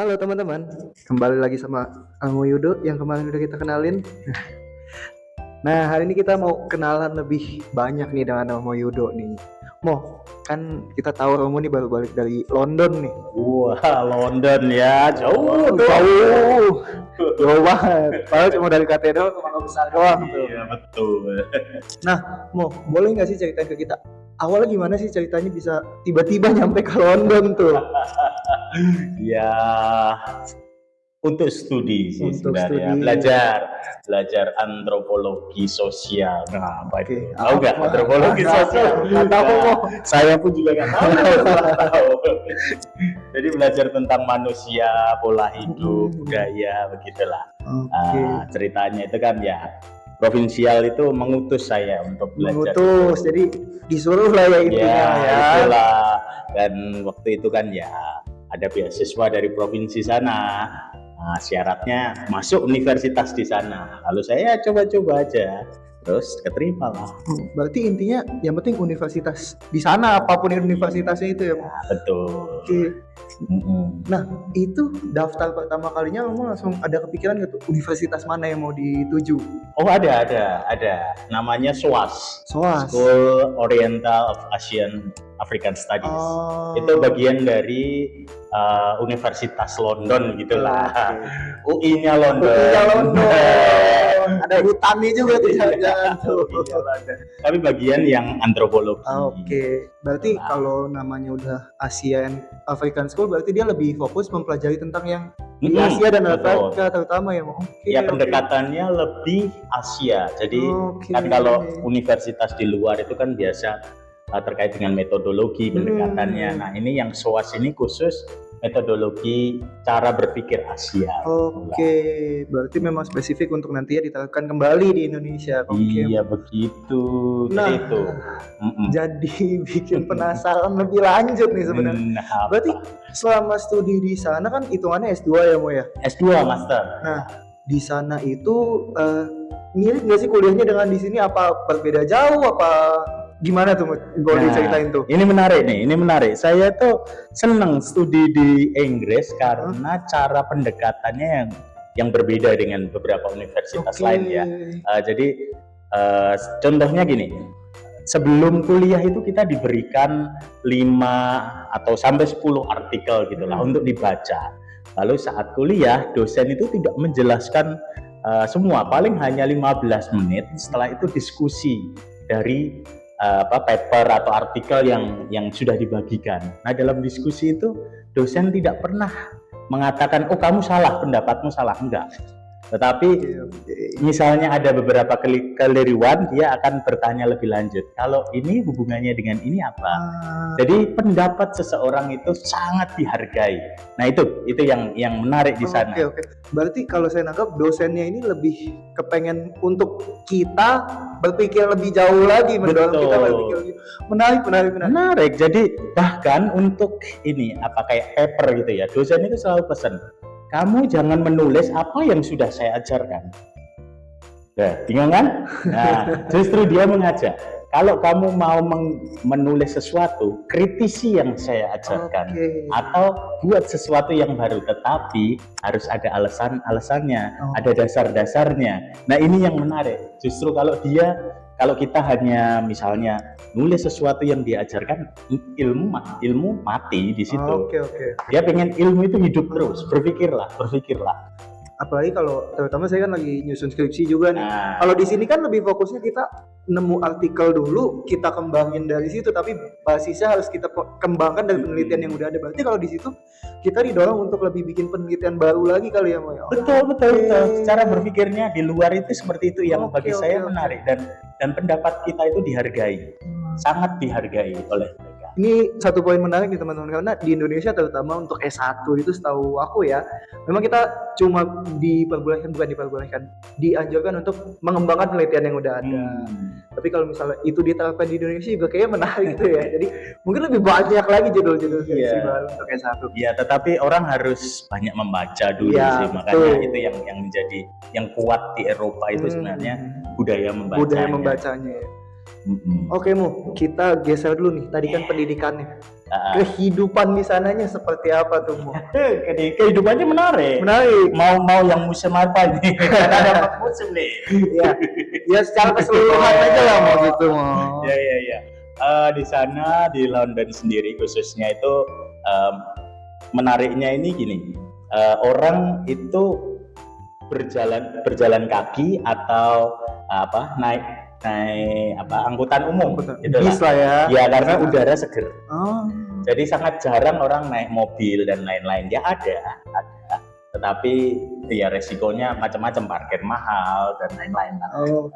Halo teman-teman, kembali lagi sama Amo Yudo yang kemarin udah kita kenalin. Nah, hari ini kita mau kenalan lebih banyak nih dengan Amo Yudo nih. Mo, kan kita tahu Romo nih baru balik dari London nih. Wah, London ya, jauh tuh. Jauh, jauh banget. Padahal cuma dari katedral ke Mangga Besar doang tuh. Iya, betul. Nah, Mo, boleh nggak sih ceritain ke kita? Awalnya gimana sih ceritanya bisa tiba-tiba nyampe ke London tuh? Ya, untuk studi sih Untuk sebenarnya. studi. Belajar antropologi sosial. Nah, apa itu? Oke, Tahu nggak apa? antropologi Nggak sosial? tahu, Mo. Saya pun juga nggak tahu. Tahu. Jadi belajar tentang manusia, pola hidup, budaya, begitulah. Oke. Ceritanya itu kan ya, provinsial itu mengutus saya untuk belajar. Mengutus, jadi disuruh lah ya intinya ya. Itulah. Dan waktu itu kan ya ada beasiswa dari provinsi sana. Nah, syaratnya masuk universitas di sana. Lalu saya coba-coba aja, terus keterima lah. Berarti intinya yang penting universitas di sana, apapun universitasnya itu ya. Betul. Oke. Nah, itu daftar pertama kalinya kamu langsung ada kepikiran nggak tuh universitas mana yang mau dituju? Oh, ada. Namanya SOAS. SOAS. School Oriental of Asian African Studies. Oh. Itu bagian dari Universitas London gitulah. UI-nya London. UI-nya London. Ada hutannya juga tuh jangan tuh. Tapi bagian yang antropologi. Oke. Berarti kalau namanya udah Asian African School berarti dia lebih fokus mempelajari tentang yang di Asia dan Afrika terutama ya. Ya, pendekatannya lebih Asia. Jadi kan kalau universitas di luar itu kan biasa terkait dengan metodologi pendekatannya. Nah, ini yang SOAS ini khusus metodologi cara berpikir Asia. Oke, berarti memang spesifik untuk nanti ya diterapkan kembali di Indonesia. Iya, begitu. Nah, jadi itu. Jadi bikin penasaran lebih lanjut nih sebenarnya. Berarti selama studi di sana kan hitungannya S2 ya, Mo ya? S2 master. Nah, di sana itu mirip nggak sih kuliahnya dengan di sini? Apa berbeda jauh? Apa gimana tuh? Boleh diceritain tuh. Ini menarik. Saya tuh seneng studi di Inggris karena cara pendekatannya yang berbeda dengan beberapa universitas lain ya. Jadi contohnya gini, sebelum kuliah itu kita diberikan 5 atau sampai 10 artikel gitulah untuk dibaca. Lalu saat kuliah dosen itu tidak menjelaskan semua, paling hanya 15 menit. Setelah itu diskusi dari paper atau artikel yang sudah dibagikan. Nah, dalam diskusi itu dosen tidak pernah mengatakan, oh kamu salah, pendapatmu salah, enggak. Tetapi misalnya ada beberapa keliruan, dia akan bertanya lebih lanjut. Kalau ini hubungannya dengan ini apa? Jadi pendapat seseorang itu sangat dihargai. Nah, itu yang menarik di sana. Oke. Berarti kalau saya nangkap dosennya ini lebih kepengen untuk kita berpikir lebih jauh lagi, mendorong kita berpikir lebih menarik. Jadi bahkan untuk ini kayak paper gitu ya, dosen itu selalu pesan, kamu jangan menulis apa yang sudah saya ajarkan. Nah, bingung kan? Nah, justru dia mengajak, kalau kamu mau menulis sesuatu, kritisi yang saya ajarkan, atau buat sesuatu yang baru, tetapi harus ada alasannya, ada dasar-dasarnya. Nah, ini yang menarik. Justru kalau kita hanya misalnya nulis sesuatu yang diajarkan, ilmu mati di situ. Dia pengen ilmu itu hidup terus. Berpikirlah. Apalagi kalau terutama saya kan lagi nyusun skripsi juga nih. Kalau di sini kan lebih fokusnya kita nemu artikel dulu, kita kembangin dari situ, tapi basisnya harus kita kembangkan dari penelitian yang udah ada. Berarti kalau di situ kita didorong untuk lebih bikin penelitian baru lagi kali ya, Mo. Betul. Cara berpikirnya di luar itu seperti itu yang bagi saya menarik dan pendapat kita itu dihargai. Sangat dihargai oleh mereka. Ini satu poin menarik nih teman-teman, karena di Indonesia terutama untuk S1 itu setahu aku ya, memang kita cuma dianjurkan untuk mengembangkan penelitian yang udah ada. Tapi kalau misalnya itu diterapkan di Indonesia juga kayaknya menarik gitu ya. Jadi mungkin lebih banyak lagi judul-judul skripsi baru untuk S1. Iya, tetapi orang harus banyak membaca dulu sih, makanya itu yang menjadi yang kuat di Eropa itu sebenarnya budaya membacanya. Oke, Mo, kita geser dulu nih. Tadi kan pendidikannya. kehidupan di sananya seperti apa tuh Mo? Kehidupannya menarik. Mau yang musim apa ini? Karena ada 4 musim nih. Ya secara keseluruhan aja lah Mo gitu Mo. Ya. Di sana di London sendiri khususnya itu menariknya ini gini, orang itu berjalan kaki atau naik angkutan umum gitu bis lah ya. Ya karena udara seger. Jadi sangat jarang orang naik mobil dan lain-lain. Ya ada. Tetapi ya resikonya macam-macam, parkir mahal dan lain-lain.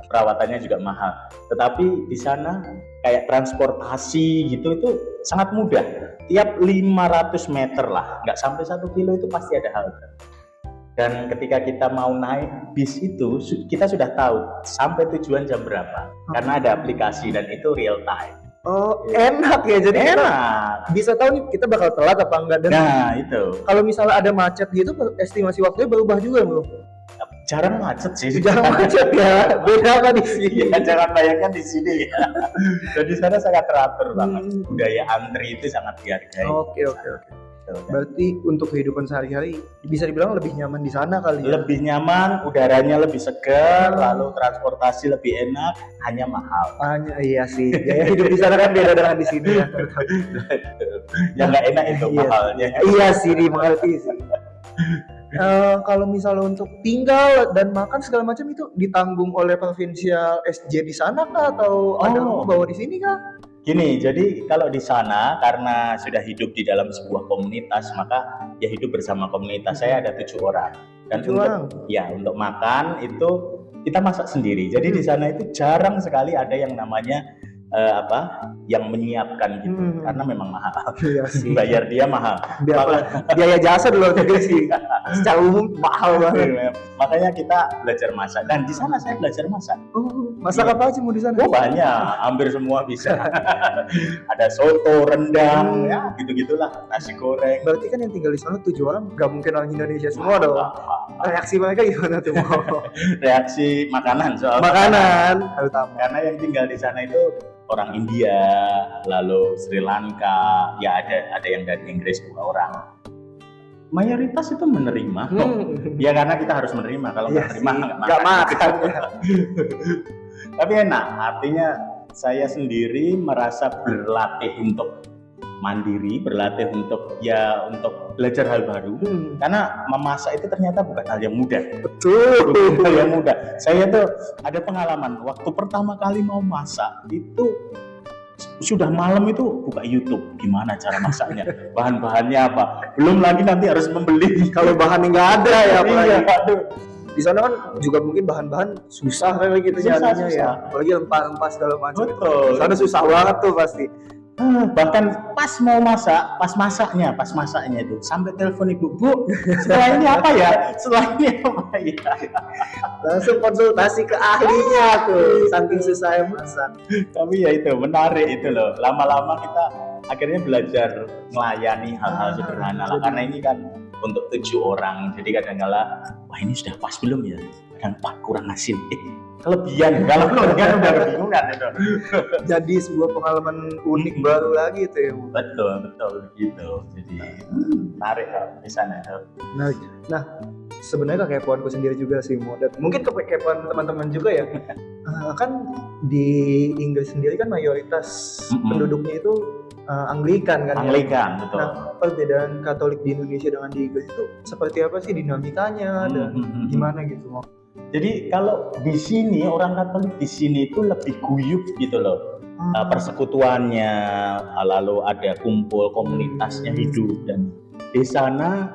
Perawatannya juga mahal. Tetapi di sana kayak transportasi gitu itu sangat mudah. Tiap 500 meter lah, nggak sampai 1 kilo itu pasti ada halte. Dan ketika kita mau naik bis itu, kita sudah tahu sampai tujuan jam berapa. Karena ada aplikasi dan itu real time. Enak ya, jadi enak. Bisa tahu nih kita bakal telat apa enggak. Dan itu. Kalau misalnya ada macet gitu, estimasi waktunya berubah juga belum? Jarang macet sih. Jarang macet ya. Beda apa di sini? Ya, jangan bayangkan di sini ya. Dan di sana sangat teratur banget. Budaya antri itu sangat dihargai. Oke. Berarti untuk kehidupan sehari-hari bisa dibilang lebih nyaman di sana kali ya? Lebih nyaman, udaranya lebih segar, lalu transportasi lebih enak, hanya mahal. Iya sih, gaya hidup di sana kan beda dengan di sini ya. Yang nggak enak itu mahalnya. Iya sih, dimengerti sih. Kalau misalnya untuk tinggal dan makan segala macam itu ditanggung oleh provinsial SJ di sana kah atau ada rumah bawa di sini kah? Gini, jadi kalau di sana karena sudah hidup di dalam sebuah komunitas, maka ya hidup bersama komunitas. Saya ada 7 orang. Dan untuk makan itu kita masak sendiri. Jadi di sana itu jarang sekali ada yang namanya yang menyiapkan gitu, karena memang mahal. Iya sih. Bayar dia mahal. Biaya jasa di luar negeri sih. Secara umum mahal banget. Makanya kita belajar masak. Dan di sana saya belajar masak. Masak apa aja mau di sana? Banyak, hampir semua bisa. Ada soto, rendang, ya gitu-gitulah, nasi goreng. Berarti kan yang tinggal di sana 7 orang, nggak mungkin orang Indonesia semua dong. Reaksi mereka gimana tuh? Reaksi makanan soal makanan terutama. Karena yang tinggal di sana itu orang India, lalu Sri Lanka, ya ada yang dari Inggris 2 orang. Mayoritas itu menerima kok. Ya karena kita harus menerima, kalau nggak menerima nggak makan. Tapi enak, artinya saya sendiri merasa berlatih untuk mandiri, berlatih untuk belajar hal baru. Karena memasak itu ternyata bukan hal yang mudah. Betul. Bukan hal yang mudah. Saya tuh ada pengalaman waktu pertama kali mau masak itu sudah malam itu buka YouTube gimana cara masaknya, bahan-bahannya apa. Belum lagi nanti harus membeli kalau bahannya nggak ada ya. Iya, di sana kan juga mungkin bahan-bahan susah kali gitu nyarinya ya. Apalagi rempah-rempah segala macam. Betul. Di sana susah banget tuh pasti. Bahkan pas masaknya itu sampai telepon ibu, Bu, setelah ini apa ya? Langsung konsultasi ke ahlinya tuh, saking susahnya masak. Tapi ya itu menarik itu loh. Lama-lama kita akhirnya belajar melayani hal-hal sederhana lah. Karena ini kan untuk 7 orang, jadi kadang-kala wah ini sudah pas belum ya? Kadang kurang asin. Kelebihan, kalau kan udah kebingungan itu. Jadi sebuah pengalaman unik baru lagi itu ya. Betul gitu. Jadi menarik di sana. Nah, sebenarnya kekepoanku sendiri juga sih, dan mungkin kekepoan teman-teman juga ya. Kan di Inggris sendiri kan mayoritas penduduknya itu Anglikan kan. Anglikan, betul. Nah, perbedaan Katolik di Indonesia dengan di Inggris itu seperti apa sih dinamikanya dan gimana gitu, Mo? Jadi kalau di sini orang Katolik di sini itu lebih guyup gitu loh. Persekutuannya, lalu ada kumpul komunitasnya hidup. Dan di sana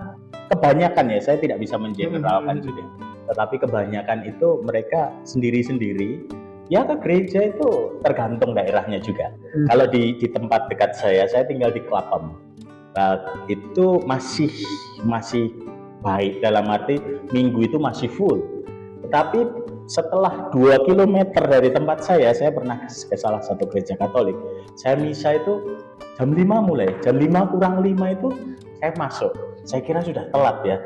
kebanyakan ya, saya tidak bisa mengeneralkan sudah. Tetapi kebanyakan itu mereka sendiri-sendiri. Ya ke gereja itu tergantung daerahnya juga. Kalau di tempat dekat saya tinggal di Clapham. Itu masih baik, dalam arti minggu itu masih full. Tapi setelah 2 km dari tempat saya pernah ke salah satu gereja Katolik. Saya misa itu jam 5 mulai, jam 5 kurang 5 itu saya masuk. Saya kira sudah telat ya.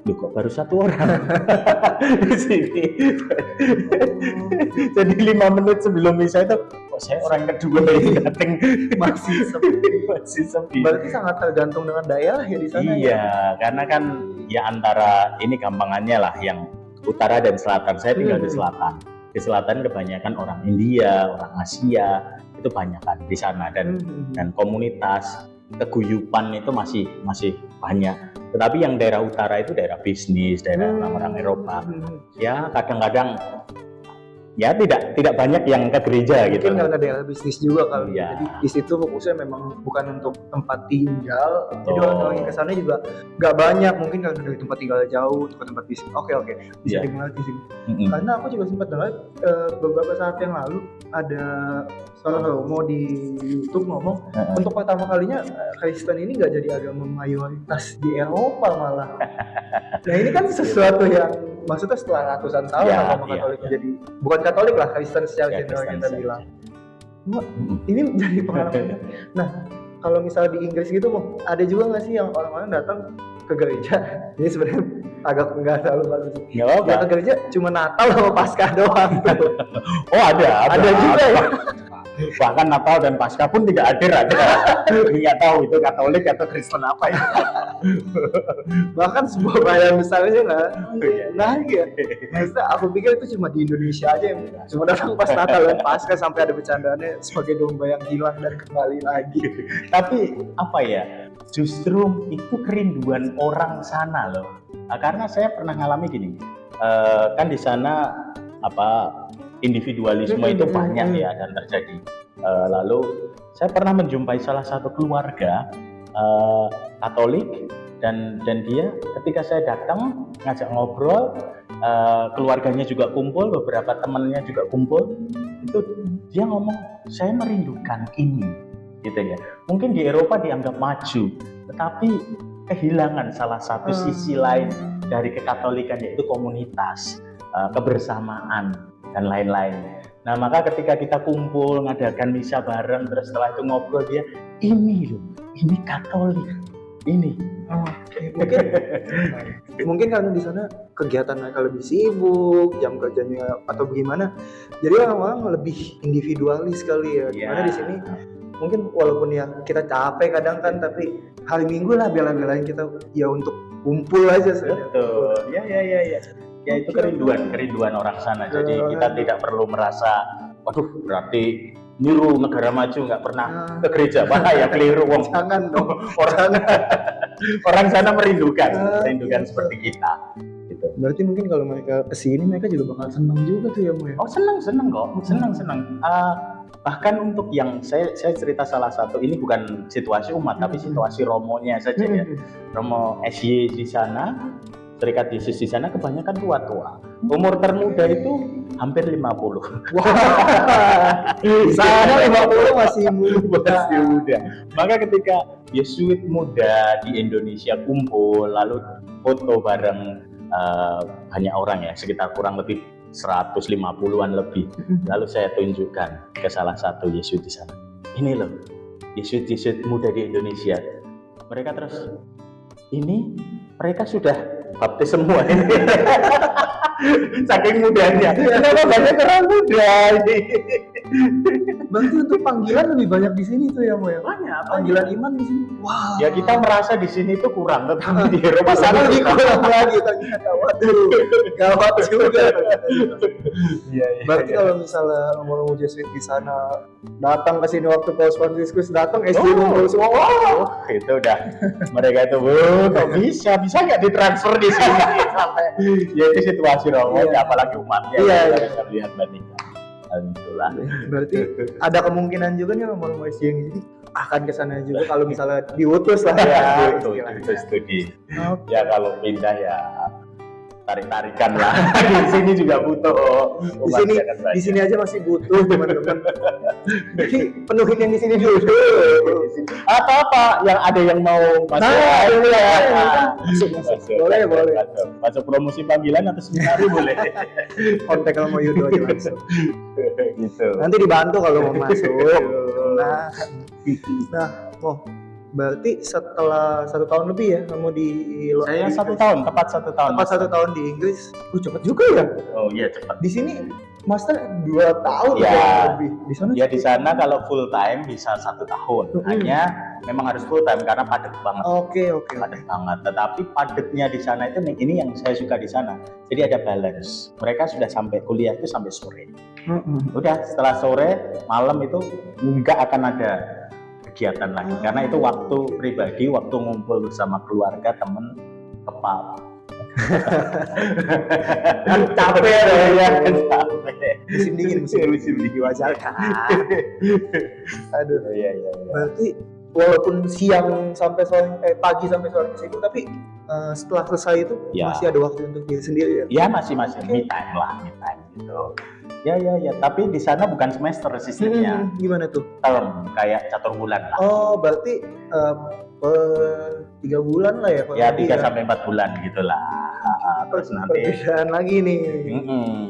Loh kok baru 1 orang di sini. Jadi 5 menit sebelum misa itu kok saya orang kedua yang datang Masih sepi. masih sepi. Berarti sangat tergantung dengan daerah ya di sana ya. Iya, karena kan ya antara ini gampangannya lah yang utara dan selatan. Saya tinggal di selatan. Di selatan kebanyakan orang India, orang Asia itu banyak kan di sana dan komunitas keguyupan itu masih banyak. Tetapi yang daerah utara itu daerah bisnis, daerah orang-orang Eropa. Ya kadang-kadang ya tidak banyak yang ke gereja gitu. Mungkin karena daerah bisnis juga kali. Ya. Jadi di situ fokusnya memang bukan untuk tempat tinggal. Jadi orang-orang yang kesana juga nggak banyak. Mungkin karena dari tempat tinggal jauh ke tempat bisnis. Oke bisa dimulai di sini. Karena aku juga sempat dengar beberapa saat yang lalu ada seorang romo di YouTube ngomong untuk pertama kalinya Kristen ini nggak jadi agama mayoritas di Eropa malah. Nah ini kan sesuatu yang maksudnya setelah ratusan tahun agama Katolik jadi bukan Katolik lah, Kristen secara general kita bilang. Ini jadi pengalaman. Nah kalau misalnya di Inggris gitu ada juga nggak sih yang orang-orang datang ke gereja? Ini sebenarnya agak nggak terlalu bagus. Ya ke gereja cuma Natal sama Paskah doang. Oh ada juga ya. Bahkan Natal dan Paskah pun tidak ada. Nggak tahu itu Katolik atau Kristen apa ya. Bahkan sebuah perayaan besarnya nggak menarik ya. Maksudnya aku pikir itu cuma di Indonesia aja yang cuma datang pas Natal dan Paskah sampai ada bercandaannya sebagai domba yang hilang dan kembali lagi. Tapi apa ya, justru itu kerinduan orang sana loh. Karena saya pernah ngalami gini, kan di sana individualisme itu banyak ya dan terjadi. Lalu saya pernah menjumpai salah satu keluarga Katolik dan dia ketika saya datang ngajak ngobrol, keluarganya juga kumpul, beberapa temannya juga kumpul, itu dia ngomong saya merindukan ini, gitu ya. Mungkin di Eropa dianggap maju, tetapi kehilangan salah satu sisi lain dari kekatolikan yaitu komunitas, kebersamaan dan lain-lain. Nah maka ketika kita kumpul ngadakan misa bareng terus setelah itu ngobrol dia ini Katolik ini. Mungkin karena di sana kegiatan mereka lebih sibuk, jam kerjanya atau bagaimana, jadi orang-orang lebih individualis kali ya. Karena di sini mungkin walaupun ya kita capek kadang kan, tapi hari Minggu lah bela-belain kita ya untuk kumpul aja. Betul. Ya itu kerinduan orang sana. Jadi kita tidak perlu merasa, waduh berarti niru negara maju nggak pernah ke gereja, bahaya, keliru wong. Jangan dong. Orang sana merindukan seperti kita. Gitu. Berarti mungkin kalau mereka kesini mereka juga bakal senang juga tuh ya Mo ya. Oh senang kok, senang. Bahkan untuk yang saya cerita salah satu, ini bukan situasi umat tapi situasi romonya saja ya. Romo SY di sana, Serikat Yesus di sana kebanyakan tua-tua. Umur termuda itu hampir 50. Wah. Sana 50 masih muda. Maka ketika Yesuit muda di Indonesia kumpul lalu foto bareng banyak orang ya, sekitar kurang lebih 150-an lebih. Lalu saya tunjukkan ke salah satu Yesuit di sana. Ini loh, Yesuit muda di Indonesia. Mereka terus mereka sudah baptis semua ini. Saking mudanya. Kenapa banyak orang muda ini? Berarti untuk panggilan lebih banyak di sini tuh ya Mo ya. Banyak panggilan iman di sini. Wah. Ya kita merasa di sini tuh kurang, tetapi di Eropa sana lebih kurang lagi ternyata. Waduh, gawat juga. Iya. Berarti kalau misalnya mau Jesuit di sana datang ke sini waktu Paus Fransiskus datang, SD ngumpul semua. Wah, itu udah mereka itu, kok bisa nggak ditransfer di sini sampai ya itu situasi romonya, apalagi umatnya. Kita lihat bandingkan. Itulah. Berarti ada kemungkinan juga nih romo SY yang ini akan kesana juga kalau misalnya diutus lah ya. Itu studi. Ya kalau pindah ya tarik-tarikan lah. Di sini juga butuh. Di sini aja masih butuh teman-teman. Jadi penuhin yang di sini dulu. Apa yang ada yang mau masuk? Masuk. Boleh. Masuk promosi panggilan atau seminari boleh. Kontak sama Yudo aja langsung. Gitu. Nanti dibantu kalau mau masuk. Nah, berarti setelah 1 tahun lebih ya kamu di saya 1 tahun, tepat 1 tahun. Tepat 1 tahun di Inggris. Cepet juga ya. Oh iya cepat. Di sini master 2 tahun Ya. kurang lebih di sana. Ya di sana kalau full time bisa 1 tahun. Hanya memang harus full time karena padat banget. Oke. Padat banget. Tetapi padatnya di sana itu ini yang saya suka di sana. Jadi ada balance. Mereka sudah sampai kuliah itu sampai sore. Udah setelah sore malam itu nggak akan ada kegiatan lagi karena itu waktu pribadi, waktu ngumpul bersama keluarga, temen, kepala. Capek ya, capek. Musim dingin diwajarkan. Aduh. Iya. Berarti walaupun siang sampai sore, pagi sampai sore sibuk, tapi setelah selesai itu Ya. masih ada waktu untuk diri sendiri ya. Ya masih me time gitu. Ya. Tapi di sana bukan semester sistemnya, Gimana tuh? term kayak catur bulan lah. Oh, berarti per 3 bulan lah ya? Ya 3 sampai 4 bulan gitulah. Terus nanti perbedaan lagi nih.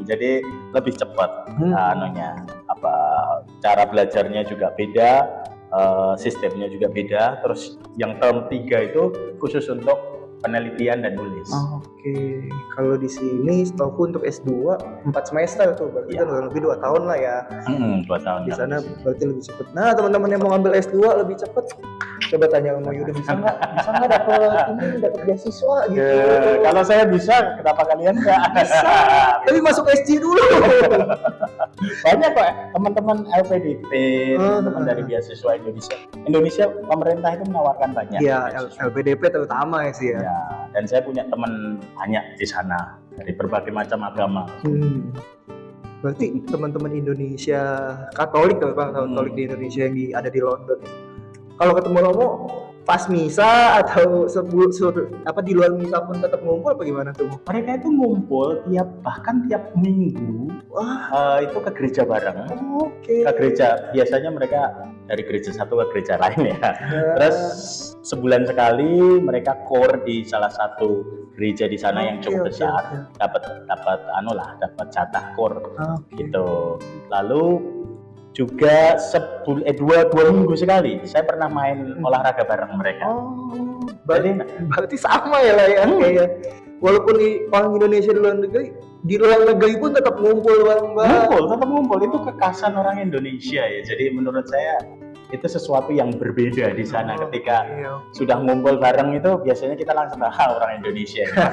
jadi lebih cepat anunya, cara belajarnya juga beda, sistemnya juga beda. Terus yang term 3 itu khusus untuk penelitian dan nulis. Oke. Kalau di sini setahu untuk S2 4 semester tuh, berarti kan kurang lebih 2 tahun lah ya. 2 tahun. Di sana berarti lebih cepet. Nah, teman-teman yang mau ngambil S2 lebih cepet, coba tanya sama Yuda, bisa nggak dapat beasiswa gitu. Kalau saya bisa, kenapa kalian nggak? Bisa. Tapi masuk SC dulu. Banyak kok teman-teman LPDP, teman dari beasiswa Indonesia pemerintah itu menawarkan banyak. Iya, beasiswa. LPDP terutama ya sih ya. Ya, dan saya punya teman banyak di sana dari berbagai macam agama. Berarti teman-teman Indonesia Katolik kalau Katolik di Indonesia yang ada di London, kalau ketemu Romo pas misa atau di luar misa pun tetap ngumpul apa gimana tuh? Mereka itu ngumpul bahkan tiap minggu. Itu ke gereja bareng. Oke. Ke gereja, biasanya mereka dari gereja satu ke gereja lain ya. Terus sebulan sekali mereka core di salah satu gereja di sana yang cukup besar. Dapat jatah core gitu. Lalu juga 2 minggu sekali saya pernah main olahraga bareng mereka. Berarti sama ya lah ya. Kayak walaupun orang Indonesia di luar negeri pun tetap ngumpul bareng-bareng. Tetap ngumpul, itu kekhasan orang Indonesia ya. Jadi menurut saya itu sesuatu yang berbeda di sana. Ketika sudah ngumpul bareng itu biasanya kita langsung orang Indonesia ya.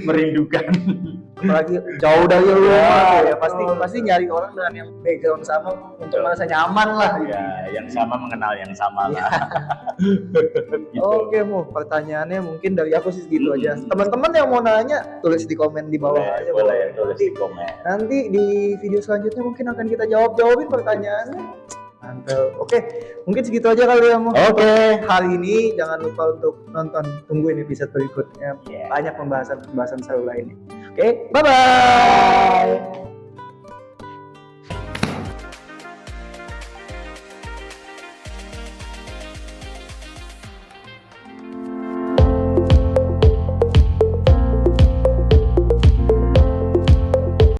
Merindukan. Apalagi jauh dari rumah ya, pasti nyari orang dengan yang background sama untuk merasa nyaman lah. Ya, yang sama mengenal yang sama lah. Gitu. Oke, pertanyaannya mungkin dari aku sih segitu aja. Teman-teman yang mau nanya tulis di komen di bawah aja. Boleh tulis di komen. Nanti di video selanjutnya mungkin akan kita jawabin pertanyaannya. Mantap. Oke, mungkin segitu aja kali ya, Mo. Oke. Hari ini jangan lupa untuk nonton, tungguin episode berikutnya. Banyak pembahasan seru lainnya. Oke, bye-bye.